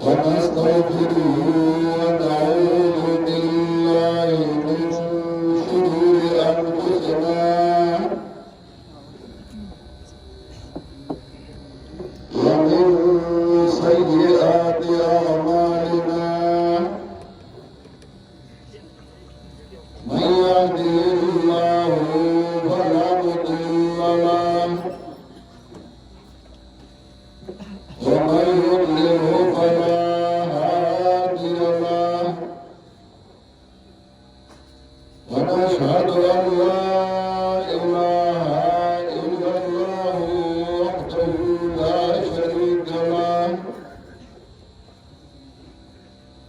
ونستغفره ونعوذ بالله من شرور أنفسنا ومن سيئات أعمالنا من يهده الله فلا مضل له ومن يضلله فلا هادي له ونشهد أن لا إله إلا الله وحده لا شريك له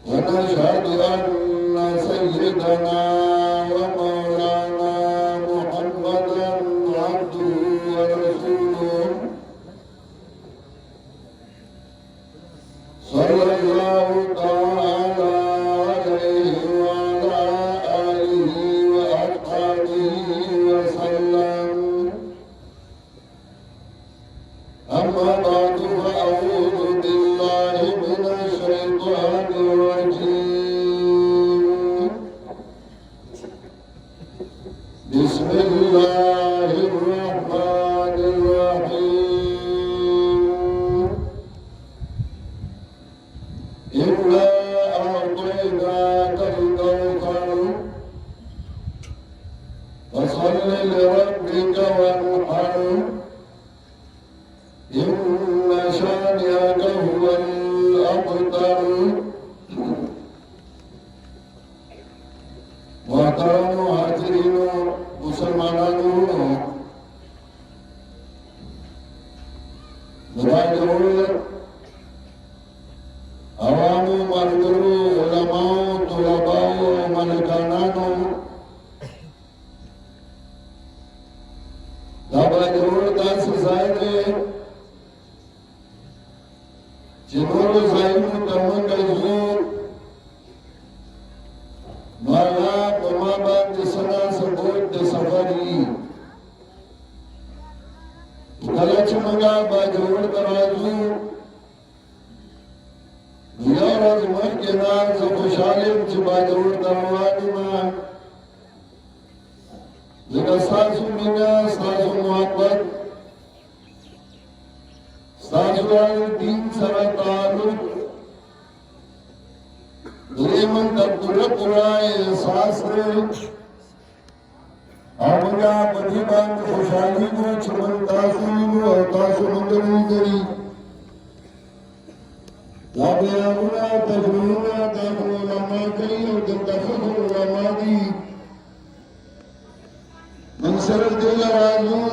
ونشهد أن سيدنا ومولانا محمدا عبده ورسوله صلى الله تعالى عليه وعلى آله وأصحابه وسلم أما بعد فأعوذ بالله من الشيطان الرجيم بسم الله الرحمن الرحيم إنا أعطيناك الكوثر فصل لربك وانحر إن شانئك هو الأبتر محترم حاضرین مسلمانانو مراجعون عوام مردرو علماء طلباء ملکانانو دابا جوړ تاسو ځای دی چې نورو ځایونو ته موږ ځو نو هغه په ما باندې سنا سپورټ د سفر وي کله چې موږ با جوړ ته راځو یو ورځ مخکې نه زه خوشحاله یم چې با جوړ ته روان یم ځکه ستاسو مینه ستاسو محبت ستاسو دین سره تعلق دریمن تر پورا احساس دی او موږ په دې باندې خوشحالي کوو چې موږ تاسو وینو او تاسو موږ وینئ دا بیانونه تقریرونه دا علما کوي او دلته ښه علما دي من سره دې راځو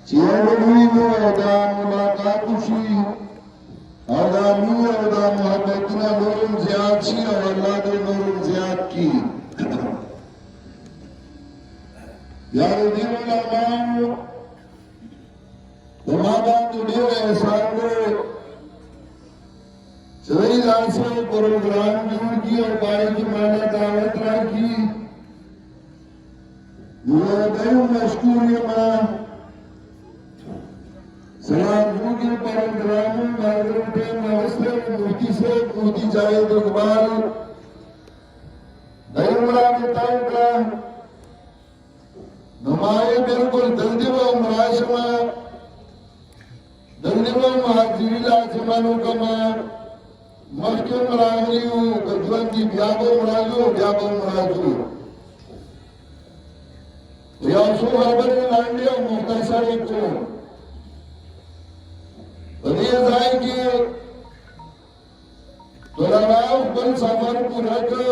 چې وینو او دا ملاقات شي او دا مینه او دا محبتونه نورم زیات شي او الله دې نورم زیات کړي یاره دې علماء په ما باندې ډېر احسان دی چې دوی داسې پروګرام جوړ کړي او پای کې مانا دعوت راکړي نو دایو مشکور یم سلام جوړي پروګرام باندې په نوسته مفتی صاحب مفتی جاوید اقبال دایو مراد تاوکا نمائے بالکل دلدی و مراشمہ دلدی و محضری لازمانو کما محکم راغلیو کجوان دی بیابو مراجو یا سو خبری لانڈی و مختصری کو بدی ازائی کی طلباء بل سفر پورا کر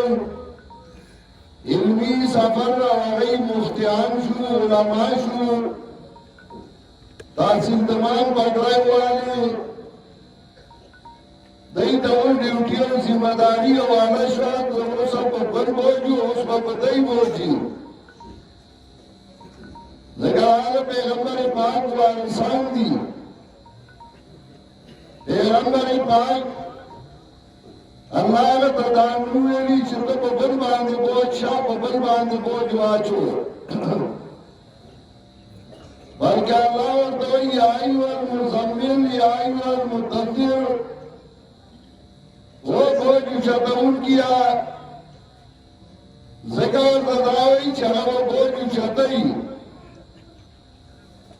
علمی سفر راغی مفتیان شو علماء شو تحصیل تمام بڑھائی والے دئی دور ڈیوٹی اور ذمہ داری والا شاید وہ سب بن بوجھو اس پر بدئی بوجھی لگا پیغمبر پاک و انسان دی پیغمبر پاک اللہ تدانو ویلی چرته په بل باندې بوج شا په بل باندې بوج واچو بلکې الله ورته یا ایو المزمل قل یا ایها المدثر وہ بوجھ شتون کیا ذکر دداوی چاہا وہ بوجھ شتئی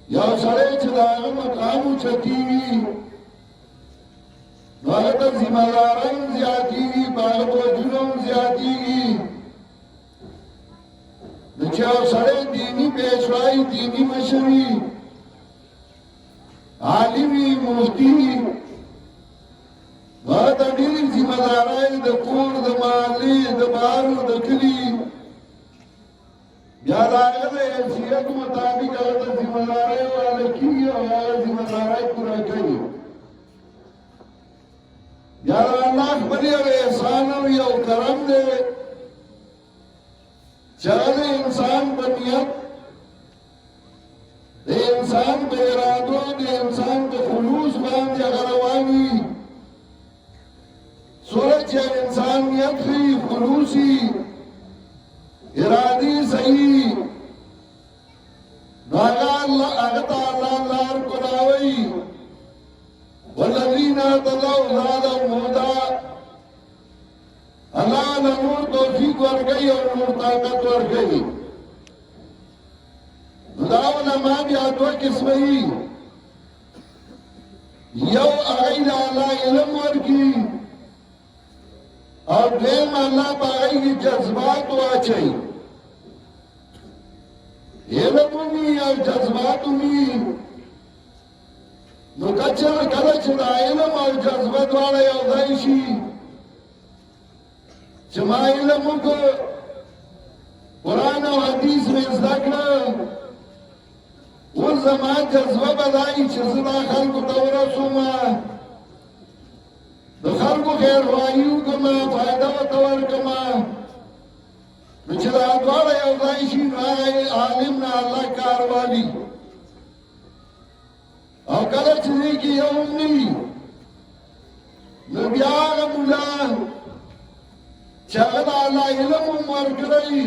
یا سڑے چداغ مقام چکیوی نوہتا ذمہ داران زیادیوی باغ بوجھنوں زیادیوی نچاو سڑے دینی پیشوائی دینی مشری عالمی مفتی بہت اڈیر ذمہ دارائی دا کور دا محلی دا بارو دا کلی بیاد آگا دا حیثیت مطابق آگا ذمہ دارائی والا کی اور آگا ذمہ دارائی پورا کئی بیاد اللہ بلی اور احسانو یا کرم دے چاہے انسان بنیت دے انسان بے ارادو دے انسان بے خلوص باندے اغروانی سورج یا انسانیت کی خلوصی ارادی صحیح ناغا اللہ اگتا اللہ لار کلاوی والذین تدعو زادہ مودا اللہ نے نور توفیق ورگئی اور نور طاقت ورگئی دعو نمان یا دو قسمئی یو اغیر اللہ علم ورگی اور دیم اللہ باغی کی جذبات واچئی علمومی اور جذباتومی نو کچر کلچ دا علم اور جذبات والا یوزائشی چما علموں کو قرآن و حدیث میں ذکر وہ زمان جذبہ بدائی چزدہ خلق تورسو ما دخل کو خیر وائیو کما فائدہ و تور کما نچلا دوارا یوزائشی نوائے عالم نا اللہ کاروالی اور کلچ دی کی یومنی نبیاغ مولا چاہد اللہ علم مرکرئی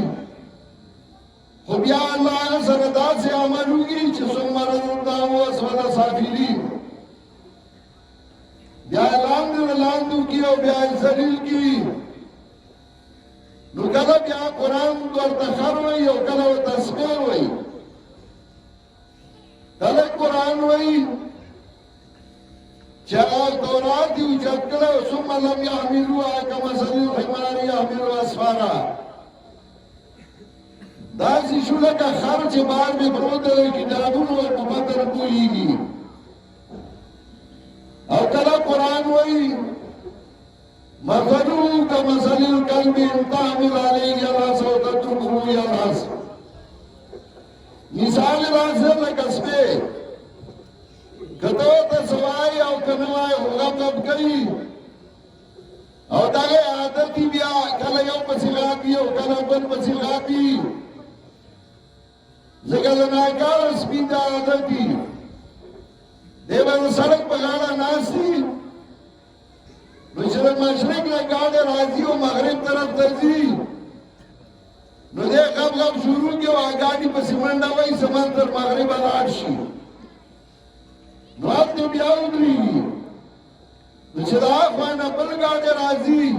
خبیا اللہ سردا سے عملوگی چسم مرد و اسود سافری بیا لاندو کی اور بیا زلیل کی نو کلا بیا قرآن دور تخر ہوئی اور کلا و تسبیر ہوئی کلا قرآن ہوئی چاہد دورات دیو چکلا سم لم یحملو آکا مسلی الحماری یحملو اسفارا داسی شلکا خرچ بار میں برود کتابون اور مبتر کوئی گی اور کلا قرآن ہوئی مثلو کا مثل القلب انتحمل علیہ یلاس و تترکو یلاس مثال رازر لکس پہ کتو تا سوائی او کنوائی ہوگا کب کئی او داگے عادتی بیا کلا یو پسیغاتی او کلا بن پسیغاتی زگل ناکار سپین دا عادتی دیوان سڑک پگاڑا ناسی مشرق میں گاڑے راضی و مغرب طرف ترزی نو دے غب غب شروع کیا آگاڑی پسی منڈا وی سمندر مغرب الارشی نو اب تو بیا ادری نو چدا خوانا بل گاڑے راضی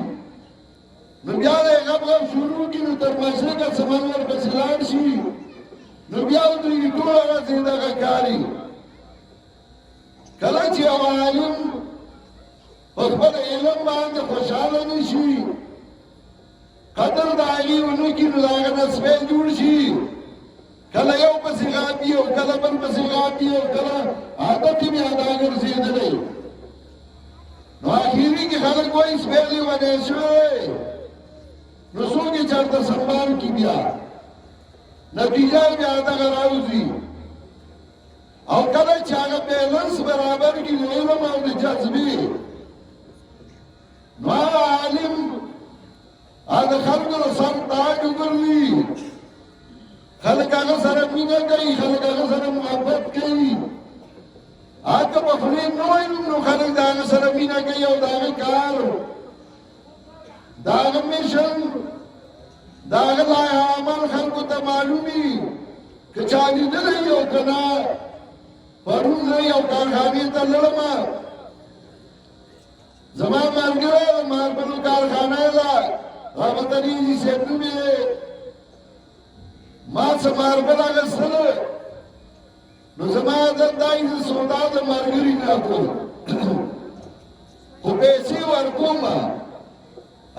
نو بیا دے غب غب شروع کی نو تر مشرق سمندر پسی لارشی نو بیا ادری دو آگا زندہ کا کاری کلچ عوالم اخبر علم باندے خوشحال نشی قدر دائی انہوں کی نلاغ نسبے جوڑ شی کلا یو پسی غابی ہو کلا بن پسی غابی ہو کلا عادتی میں اداگر زید لے نو آخیری کی خلق وہ اس پہلی وجہ شوئے رسول کی چرتا سنبار کی بیا نتیجہ بھی اداگر آوزی اور کلا چاگا بیلنس برابر کی علم اور جذبی نو عالم آدھا خلق رسال تاج اگرلی خلق آگا سر مینہ گئی خلق آگا سر محبت گئی آدھا بفرین نو علم نو خلق آگا سر مینہ گئی اور داغی کار داغ مشن داغ لائے عمل خلق تا معلومی کہ چالی دلی ہو کنا پروز رہی ہو کارخانی تا لڑم تریجی سیبنو میں ما سمار بلا گستل نو زمان دندائی سے سودا دا مرگری ناکو خو پیسی ورکوما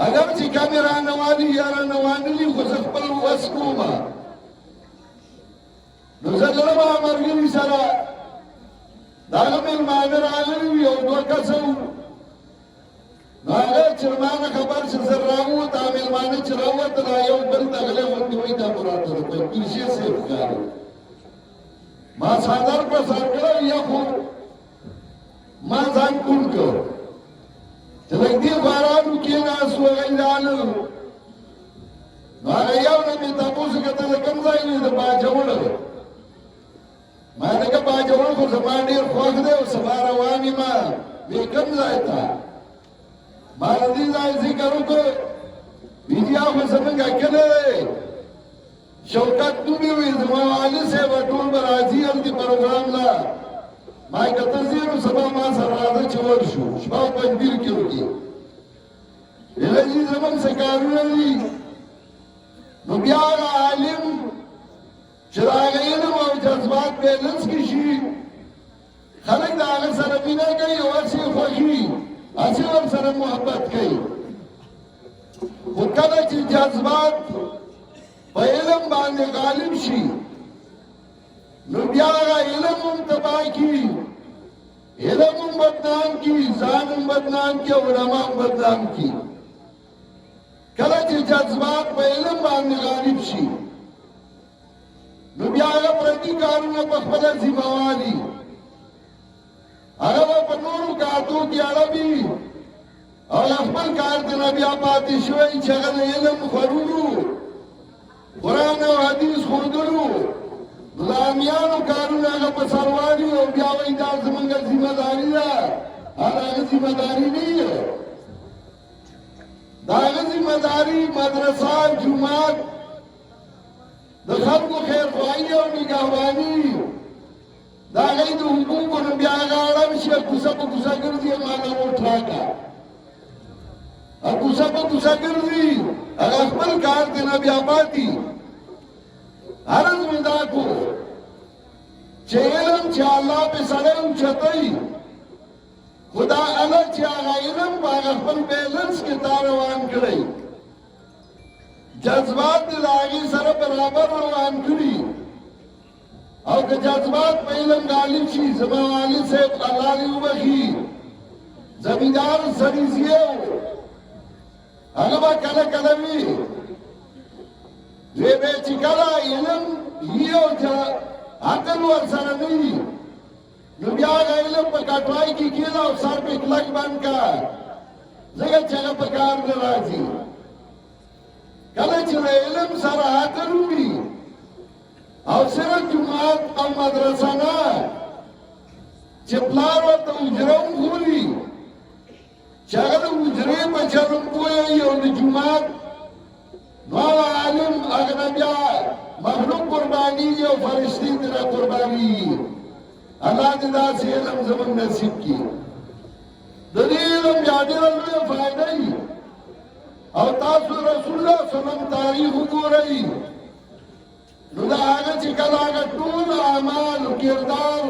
اگر چی کمی رانوانی یا رانوانی لی خسک پل وسکوما نو زدرما مرگری سرا داغا ملمان راغلی او دو کسو نو اگر چرمان خبر سر راو تا ملمان چراوت را یو بل دغلی وندوی دا مرات رکھو پیشی سے بکارو ما سادر پر سرکڑا یا خود ما زان کون کو چلک دی بارانو کی ناس وغی دانو نو آگا یاو نمی تاپوس کتا لکم زائنی دا باجوڑ ما دکا باجوڑ کو زمان دیر خوخ دے و سباروانی ما بے کم زائتا ما ندی زائی ذکرو کو بیدیا خو سمنگا کنے شوکت نومی ہوئی زمان والی سے وطول برازی دی پروگرام لا مائی کترزیر سبا ما سرازه چور شو شپاو پنبیر کی ہوگی ایلجی زمان سکارو نوی نو بیار عالم چراغ علم او جذبات بیلنس کشی خلق دا آغا سر مینہ گئی او اسی خوشی اسی ور سر محبت گئی خودکتا چی جذبات پا علم باندے غالب شی نو بیاغا علم تباہ کی علم بدنام کی زان بدنام کی علماء بدنام کی کلا چی جذبات پا علم باندے غالب شی نو بیاغا پردی کارونا پخبلا زیباوالی اگر پا نورو کاتو کی عربی اور اخبر کارتنا بیا پاتی شوئی چگل علم خرورو قرآن و حدیث خوندلو غلامیانو کارون آگا پسروانی او بیاوی دا زمانگا ذمہ داری دا آگا ذمہ داری نہیں ہے دا آگا ذمہ داری مدرسہ جماعت دا خلق و خیر خواهی او نگاہوانی دا آگا دا حقوق و نبی آگا آرام شیع کسا پا کسا کردی مانا اٹھا کا کسا پا کسا کردی اگا اخبر کارتے نبی آباتی عرض میں داکو چه علم چه اللہ پہ سڑیم چھتائی خدا اللہ چه آغا علم باغ اخبر بیلنس کے تاروان کرائی جذبات دل آگی سر برابر روان کری او کہ جذبات پہ علم غالب چی زمان والی سے اللہ لی بخی زمیندار سریزیو اگر با کلا کلوی وی بیچی کلا علم یہ جا عقل ورسر نہیں نو بیا آگا علم پا کٹوائی کی کیلا و سر پہ کلک بن کا زگر چگہ پکار نرازی کلا چرا علم سر عقل ہوئی او صرف جماعت او مدرسہ نا چپلار و تا اجرم خولی چگہ اجرے پا چرم پوئی او جماعت نوالا عالم اغنبیا مخلوق قربانی جو فرشتی تیرا قربانی اللہ جدا سے علم زمن نصیب کی دلی علم یادر اللہ فائدہی او تاسو رسول اللہ صلی اللہ علیہ وسلم تاریخ کو رہی نو دا آگا چکل آگا طول اعمال کردار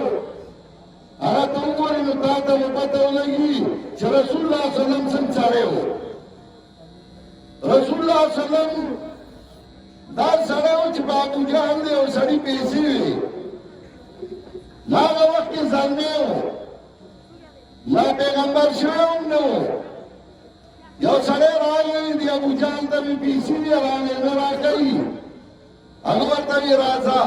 آگا تو گوری نو تاتا مپتو لگی چھ رسول اللہ صلی اللہ علیہ وسلم سن چاڑے ہو رسول اللہ صلی اللہ علیہ وسلم دار سڑے ہو چھ بابو جان دے ہو سڑی پیسی ہوئی لاغا وقت کے ظلمے ہو لا پیغمبر شاہم نو یو سڑے راگئی دی ابو جان تا بھی پیسی دی رانے نرا کئی اکبر تا بھی رازا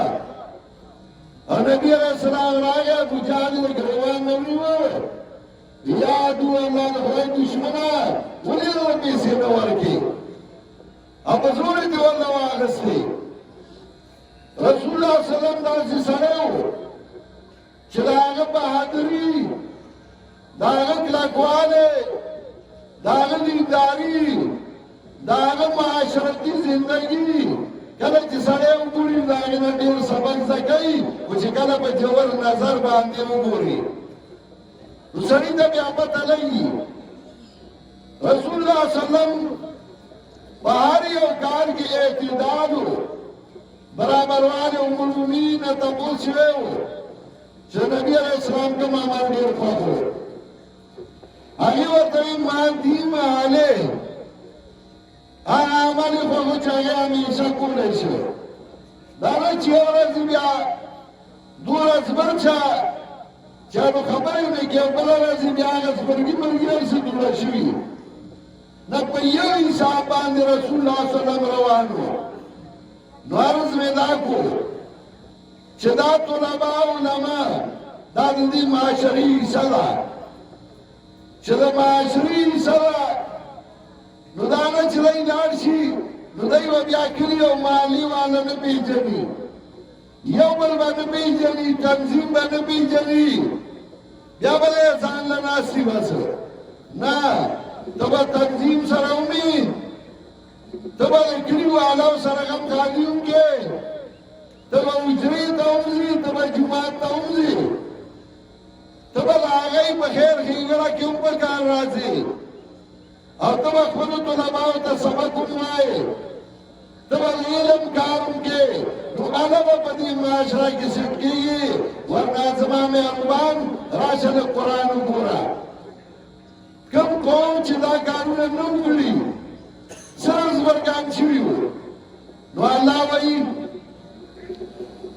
اور نبی علیہ السلام راگے ابو جان دی گروان نوری ہو یادو اللہ نخواہ دشمنا انہیں رو پیسی نور کی اب زوری دیو اللہ واغستی رسول اللہ صلی اللہ علیہ وسلم دا سی سڑے ہو چلا آگا بہادری دا آگا کلاکوانے دا آگا دیداری دا آگا معاشرتی زندگی کلا چی سڑے ہو گوری دا آگا نا دیر سبق سکئی وچی کلا پا جور نظر باندے ہو گوری سڑی دا بیابت علیہ رسول اللہ صلی اللہ علیہ وسلم بهاري او کار کې اعتدال برابر والے ام المؤمنین ته پوښیو چې نبی علیہ السلام کوم عمل ډیر خوښو هغه ورته مان دي ماله عمل خوښو چې هغه همیشه کولای شي دا نه چې ورځ بیا دورځ برچا چې نو خبرې نه کې بل ورځ بیا هغه سپرګي مرګي شي دور شي نه په یو حساب باندې رسول الله صلی الله علیه وسلم روانو نو عرض مې دا کو چې دا طلبا علما دا د دې معاشري سره چې د معاشري سره نو دا نه چې دی لاړ شي نو دی به بیا کلي او محلي والا نه پېژني یو بل به نه پېژني تنظیم به نه پېژني بیا به دی ځان له ناستي بس نه ته به تنظیم سره ومي ته به د کلي والاو سره غمخاني وکړې ته به حجرې ته وځې ته به جومات ته وځې ته به د هغوی په خیر ښېګڼه کې هم په کار راځې او ته به خپلو طلباو ته سبق هم وایې ته به د علم کار هم کې نو هغه به په دې معاشره کې سیټ کېږي ورنه زما مهربان راشه د قرآن وګوره کوم قوم چې دا کارونه نه وکړي سره زبرګان شوي وو نو الله وایي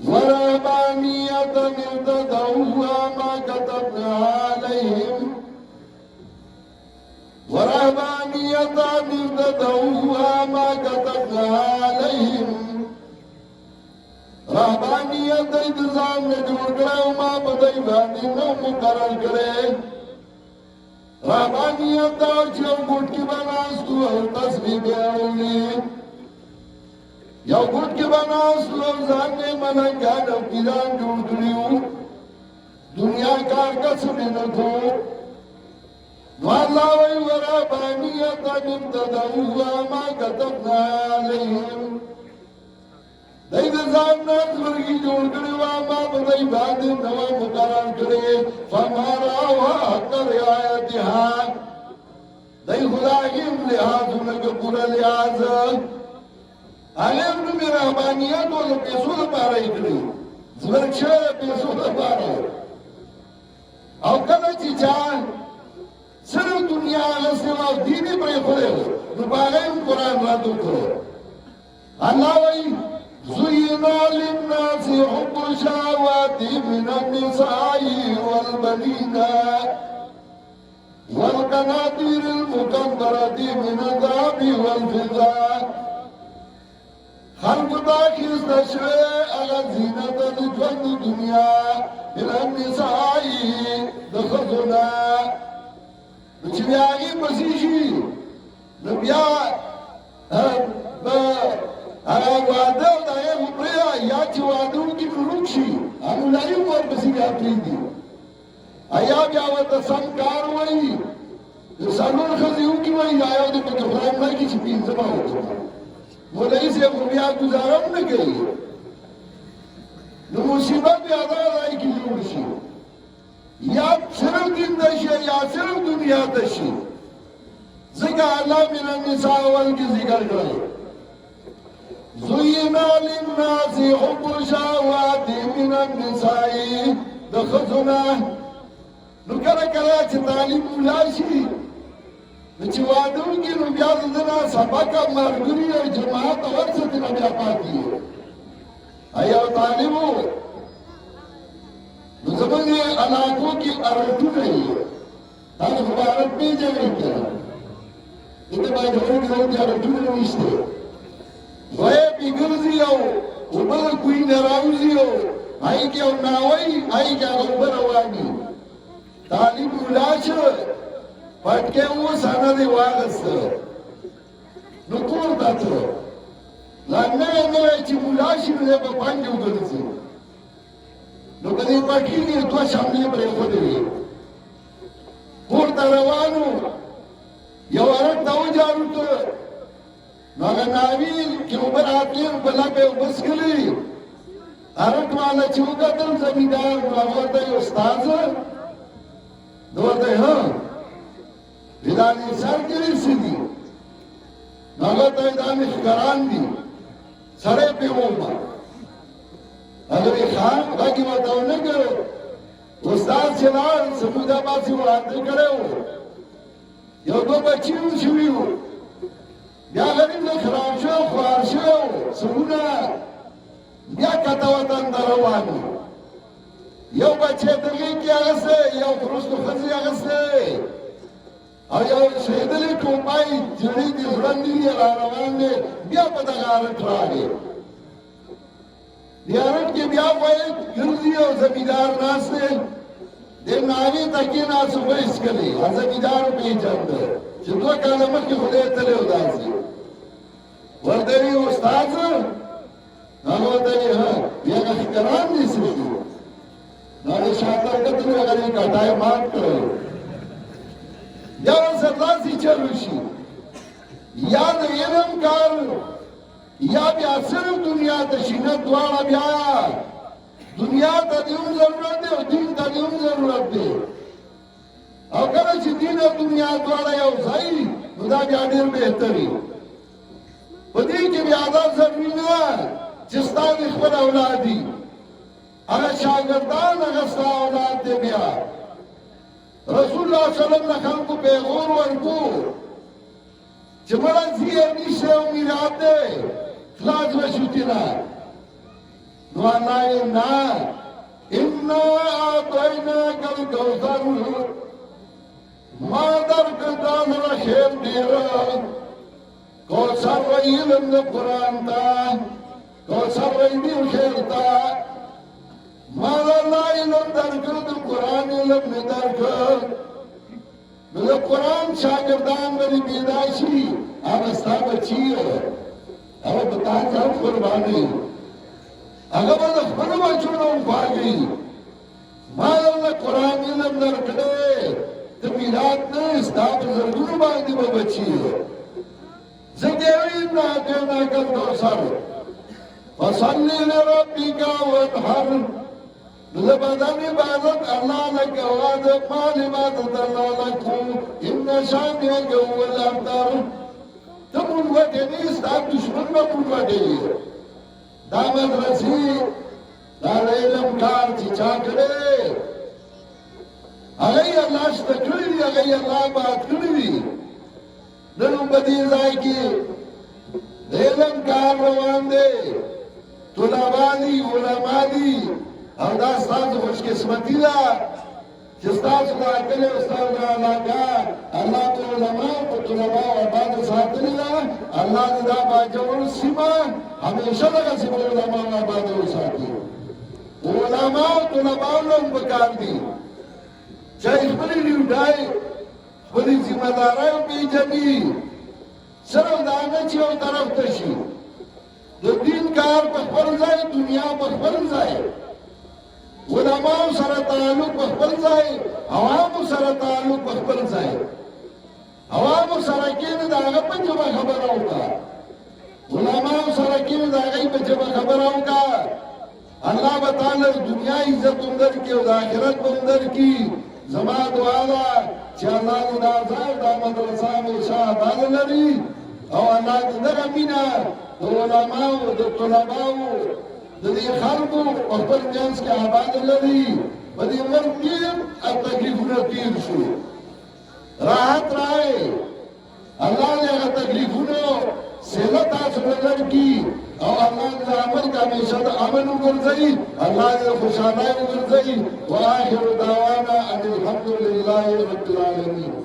ورهبانية ابتدعوها ما كتبنا عليهم ورهبانية ابتدعوها ما كتبنا عليهم رهبانيت انتظام نے جوڑ کرے وما بدائی باندی نو مقرر کرے رهبانيت دار چیو گھٹ کی بناستو اور تصویب بیاولی یو گھٹ کی بناستو اور زاننے مننگان او پیران جوڑ کریو دنیا کار کسب نکو نو اللہ وی ورهبانيت ابتدعوها ما كتبنا عليهم دای د ځان ناز ورګي جوړ کړي وا ما په دای باندې نو مقرر کړي فمارا وا تر آیاتها دای خدای لحاظونه کو پورا لحاظ علم نو مهربانيت او پیسو لپاره کړی زورچه پیسو لپاره او کله چې ځان سره دنیا غسه او دیني پرې خوري نو باندې قرآن راځو کړو الله وایي زين للناس حب الشهوات من النساء والبنين والقناطير المقنطرة من الذهب والفضة خلق تاخذ تشوي على زينة الجنة الدنيا من النساء دخلنا نجمعي مسيحي نبيا واده دا یې وپریا یا چې واده کې فروغ شي هغه لري ورپسې بیا پرېږدي ایا بیا ورته سم کار وایي څلور ښځې وکړي وایي یا یو دې پکې خدای مړ کړي چې پنځه به وکړي مولوي صاحب خو بیا ګزاره هم نه کوي نو مصیبت بیا دا ځای کې جوړ شي یا صرف دین ته شي یا صرف دنیا ته شي ځکه الله من النساء والکې ذکر کړی زين للناس حب الشهوات من النساء دخلنا نو کله کله چې تعلیم ولاشي چې واده وکړي نو بیا دنا سبق مرګري او جماعت ورڅ نه بیا پاتې ایا طالبو نو زموږ علاقو کې ارټونه یې تاسو مبارک پیژنئ کړه دې باندې ورته ارټونه نشته وای بیګرزی او وبل کوی نه راوځي او آی کې او ناوي آی کې هغه رواني طالب ولاشه پټکه و ساده دی واغست نو کور داتو لانه نه چې ولاشه نه په پنځو ګرځي نو کله پټکی نه دوه شاملې پرې وځي کور ته روانو یو ورته وځارو ته ناغه ناویل چې وبراتې بلا په وسکلي ارټ والا چې وګتل زمیدار ورته استاد نو ورته ها ودانې سر کې رسېږي هغه ته دا مخکران دي سړی پې وومه هغه وی خان غږ یې ورته ونه کړ استاد چې لاړ زموږ دا باسي وړاندې کړی و یو دوه بچي شوي وو بیا غریب نه خراب شو خوار شو سمونه بیا کته وطن ته روان وو یو بچی دغې کې اغستی یو وروستو ښځې اغستی او یو شهیدلې ټوپای جړې دي ځوړندې دي را روان دی بیا په دغه ارټ راغی دې ارټ کې بیا وایي ګرځي او زمیندار ناست دی دې ناوې ته کېناست خو یې څکلې زمیندار پېژانده چې دوه کاله مخکې خدای تللی و داسې ورته وي استاد هغه ورته وي ها بیا هغه ښکران دي څه شو نو هغې شاته کتلو هغه یې کټای مات کړی یا ورسره داسې چل وشي یا د علم کار یا بیا صرف دنیا ته شي نه دواړه بیا دنیا ته دې هم ضرورت دی او دین ته دې هم ضرورت دی او کله چې دین او دنیا دواړه یو ځای نو دا بیا ډېر بهتر وي په دې کې بیا دا ضروري نه چې ستا د خپل اولاد دي هغه شاګردان هغه ستا اولاد دی بیا رسول الله صلی الله علیه وسلم نه خلکو پیغور ورکو چې مړه ځي نیشه او میرات دی خلاص بشو تینا نو الله یې نه انا اعطیناک الکوثر ما درکړه تا سره خیر ډېره کوثر وایي علم د قرآن ته کوثر وایي دین خیر ته ما د الله علم درکړه د قرآن علم مې درکړه نو د قرآن شاګردان به دې پیدا شي هغه ستا بچي هغه په تا ځان قربانوي هغه به د خپلو بچو نه وخواږي ما د قرآن علم درکړی ته میلاد نه ستا په زرګونو باندې به بچي زه دې وایم نه اعطیناک الکوثر فصل لربک وانحر نو د بدن عبادت الله نه کوه د مال عبادت الله نه کوه ان شانئک هو الابتر ته مونږ وټې نه ستا دشمن به مونږ وټې دا مدرسې دا د علم کار چې چا کړی هغه یې الله شته کړي دي هغه یې الله باد کړي دي نن په دې ځای کې د علم کار روان دی طلبا دي علما دي او دا ستاسو خوشقسمتي ده چې ستاسو د عقل او ستاسو د علاقه الله په علماو په طلباو آباده ساتلې ده الله دې دا باجوړ سیمه همیشه دغسې په علماو آباده وساتي علماو طلباو نه هم پکار دي چې خپلې ډیوټۍ خپلې ذمه دارۍ وپېژني صرف دا نه چې یو طرف ته شي د دین کار په خپل ځای دنیا په خپل ځای علماء سره تعلق په خپل ځای عوامو سره تعلق په خپل ځای عوامو سره کېنه د هغه په ژبه خبره وکړه علماء سره کېنه د هغې په ژبه خبره وکړه الله به تعالی دنیا عزت هم درکړي او د آخرت به هم درکړي زما دعا ده چې الله دې دا ځای دا مدرسه همیشه آباده لري او الله دې دغه مینه د علماو د طلباو د دې خلکو په خپل منځ کې آباد لري په دې مرګ کې تکلیفونه تیر شو راحت راغی الله دې هغه تکلیفونو سهله تاسو ته درکړي او الله دې عمل کې همیشه د امن وګرځوي الله دې خوشحالۍ وګرځوي واخر دعوانا ان الحمد لله رب العالمین